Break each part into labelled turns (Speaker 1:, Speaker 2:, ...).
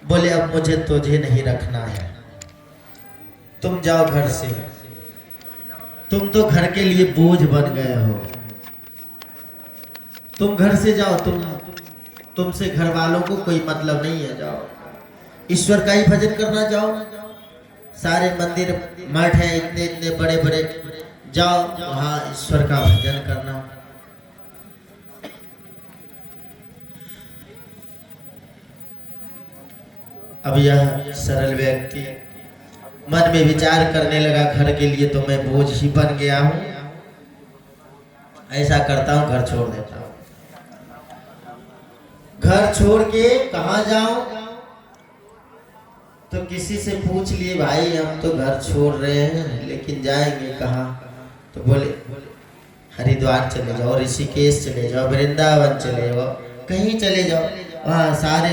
Speaker 1: बोले अब मुझे तुझे नहीं रखना है, तुम जाओ घर से, तुम तो घर के लिए बोझ बन गए हो, तुम घर से जाओ, तुमसे घर वालों को कोई मतलब नहीं है, जाओ ईश्वर का ही भजन करना, जाओ सारे मंदिर मठ हैं इतने इतने बड़े बड़े, जाओ वहां ईश्वर का भजन करना। अब यह सरल व्यक्ति मन में विचार करने लगा, घर के लिए तो मैं बोझ ही बन गया हूं, ऐसा करता हूं घर छोड़ देता हूं। घर छोड़ के कहां जाऊं, तो किसी से पूछ लिए, भाई हम तो घर छोड़ रहे हैं लेकिन जाएंगे कहाँ, तो बोले हरिद्वार चले जाओ, ऋषिकेश चले जाओ, वृंदावन चले जाओ, कहीं चले जाओ, वहाँ सारे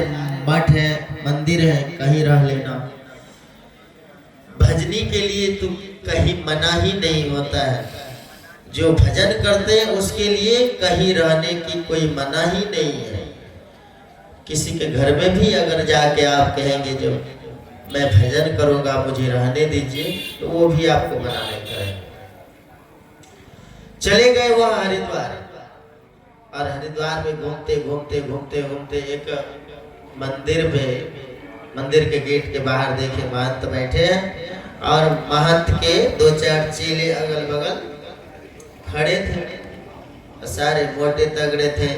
Speaker 1: मठ हैं मंदिर हैं, कहीं रह लेना। भजनी के लिए तो कहीं मना ही नहीं होता है, जो भजन करते हैं उसके लिए कहीं रहने की कोई मना ही नहीं है। किसी के घर में भी अगर जाके आप कहेंगे जो मैं भजन करूंगा मुझे रहने दीजिए, तो वो भी आपको मना नहीं करेंगे। चले गए वहां हरिद्वार, और हरिद्वार में घूमते घूमते घूमते घूमते एक मंदिर में, मंदिर के गेट के बाहर देखे महंत बैठे हैं, और महंत के दो चार चेले अगल बगल खड़े थे, सारे मोटे तगड़े थे।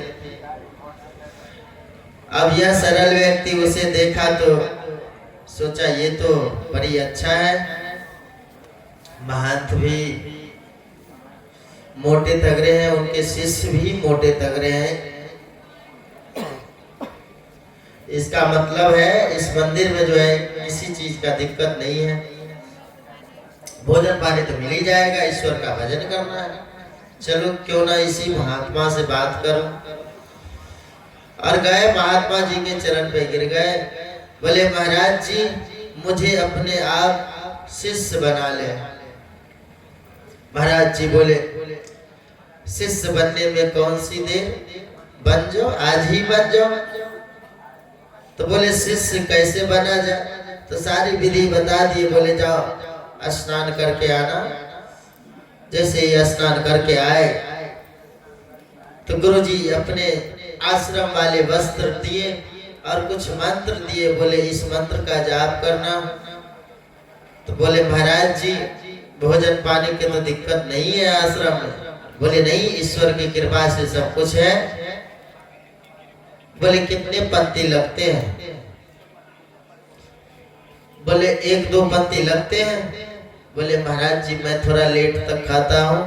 Speaker 1: अब यह सरल व्यक्ति उसे देखा तो सोचा ये तो बड़ी अच्छा है, महंत भी मोटे तगड़े हैं, उनके शिष्य भी मोटे तगड़े हैं, इसका मतलब है इस मंदिर में जो है किसी चीज का दिक्कत नहीं है, भोजन पानी तो मिल ही जाएगा, ईश्वर का भजन करना है, चलो क्यों ना इसी महात्मा से बात करो। और गए महात्मा जी के चरण पे गिर गए, बोले महाराज जी मुझे अपने आप शिष्य बना ले। महाराज जी बोले शिष्य बनने में कौन सी देर, बन जाओ आज ही बन जाओ। तो बोले शिष्य कैसे बना जाए, तो सारी विधि बता दिए, बोले जाओ स्नान करके आना। जैसे ही स्नान करके आए तो गुरुजी अपने आश्रम वाले वस्त्र दिए और कुछ मंत्र दिए, बोले इस मंत्र का जाप करना। तो बोले महाराज जी भोजन पानी की तो दिक्कत नहीं है आश्रम में, बोले नहीं ईश्वर की कृपा से सब कुछ है। बोले कितने पंक्ति लगते हैं, बोले एक दो पंक्ति लगते हैं। बोले महाराज जी मैं थोड़ा लेट तक खाता हूँ,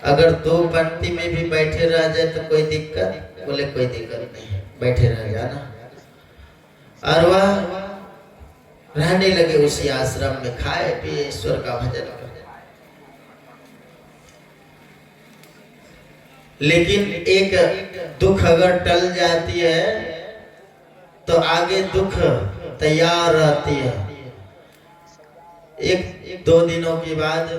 Speaker 1: अगर दो पंक्ति में भी बैठे रह जाए तो कोई दिक्कत, बोले कोई दिक्कत नहीं बैठे रह जाना। और वह रहने लगे उसी आश्रम में, खाए पिए ईश्वर का भजन करे। लेकिन एक दुख अगर टल जाती है तो आगे दुख तैयार रहती है। एक दो दिनों के बाद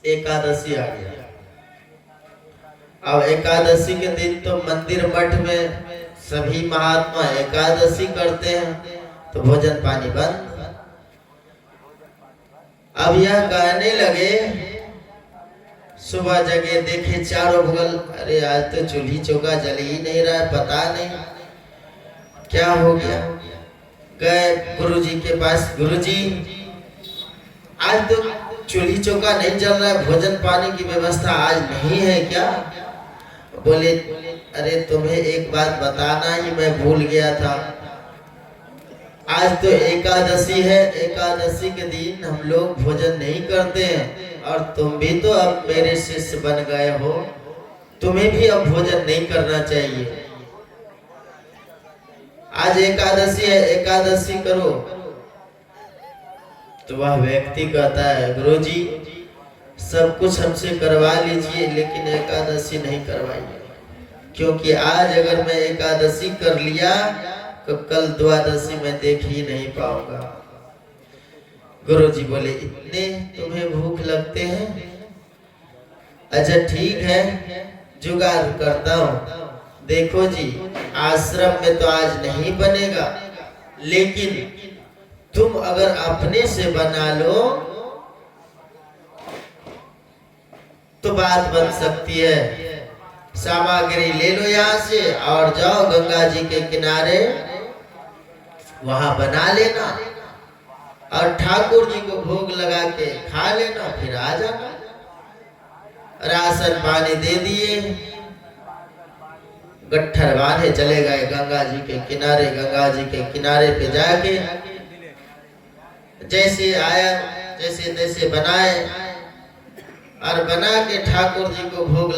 Speaker 1: एकादशी आ गया। अब एकादशी के दिन तो मंदिर मठ में सभी महात्मा एकादशी करते हैं, तो भोजन पानी बंद। अब यह कहने लगे, सुबह जगह देखे चारों बगल, अरे आज तो चूल्ही चौका जल ही नहीं रहा है, पता नहीं क्या हो गया। गए गुरुजी के पास, गुरुजी आज तो चूल्ही चौका नहीं जल रहा है, भोजन पानी की व्यवस्था आज नहीं है क्या? बोले अरे तुम्हें एक बात बताना ही मैं भूल गया था, आज तो एकादशी है, एकादशी के दिन हम लोग भोजन नहीं करते हैं, और तुम भी तो अब मेरे शिष्य बन गए हो, तुम्हें भी अब भोजन नहीं करना चाहिए। आज एकादशी है, एकादशी करो। तो वह व्यक्ति कहता है गुरुजी सब कुछ हमसे करवा लीजिए लेकिन एकादशी नहीं करवाइए, क्योंकि आज अगर मैं एकादशी कर लिया तो कल द्वादशी में देख ही नहीं पाऊंगा। गुरुजी बोले इतने तुम्हें भूख लगते हैं, अच्छा ठीक है जुगाड़ करता हूँ, देखो जी, आश्रम में तो आज नहीं बनेगा, लेकिन तुम अगर अपने से बना लो तो बात बन सकती है। सामग्री ले लो यहाँ से और जाओ गंगा जी के किनारे, वहां बना लेना और ठाकुर जी को भोग लगा के खा लेना, फिर आ जाना। राशन पानी दे दिए, गट्ठर बांधे चले गए गंगा जी के किनारे। गंगा जी के किनारे पे जाके जैसे आया जैसे तैसे बनाए और बना के ठाकुर जी को भोग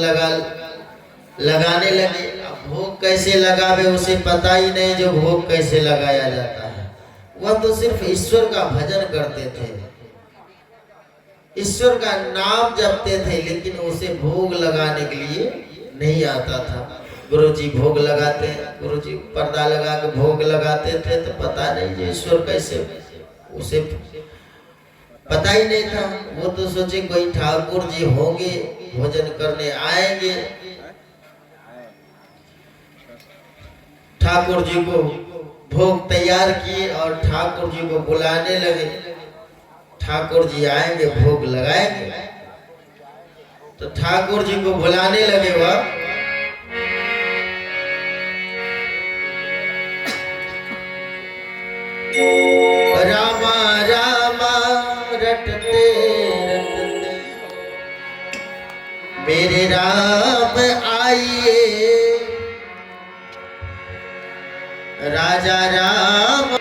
Speaker 1: लगाने लगे। अब भोग कैसे लगावे उसे पता ही नहीं, जो भोग कैसे लगाया जाता है। वह तो सिर्फ ईश्वर का भजन करते थे, ईश्वर का नाम जपते थे, लेकिन उसे भोग लगाने के लिए नहीं आता था। गुरुजी भोग लगाते, गुरुजी पर्दा लगा के भोग लगाते थे, तो पता नहीं जो ईश्वर कैसे, उसे पता ही नहीं था। वो तो सोचे कोई ठाकुर जी होंगे, भोजन करने आएंगे। ठाकुर जी को भोग तैयार किए और ठाकुर जी को बुलाने लगे। ठाकुर जी आएंगे, भोग लगाएंगे। तो ठाकुर जी को बुलाने लगे। वह रामा रामा रटते रटते मेरे राम आइए, राजा राम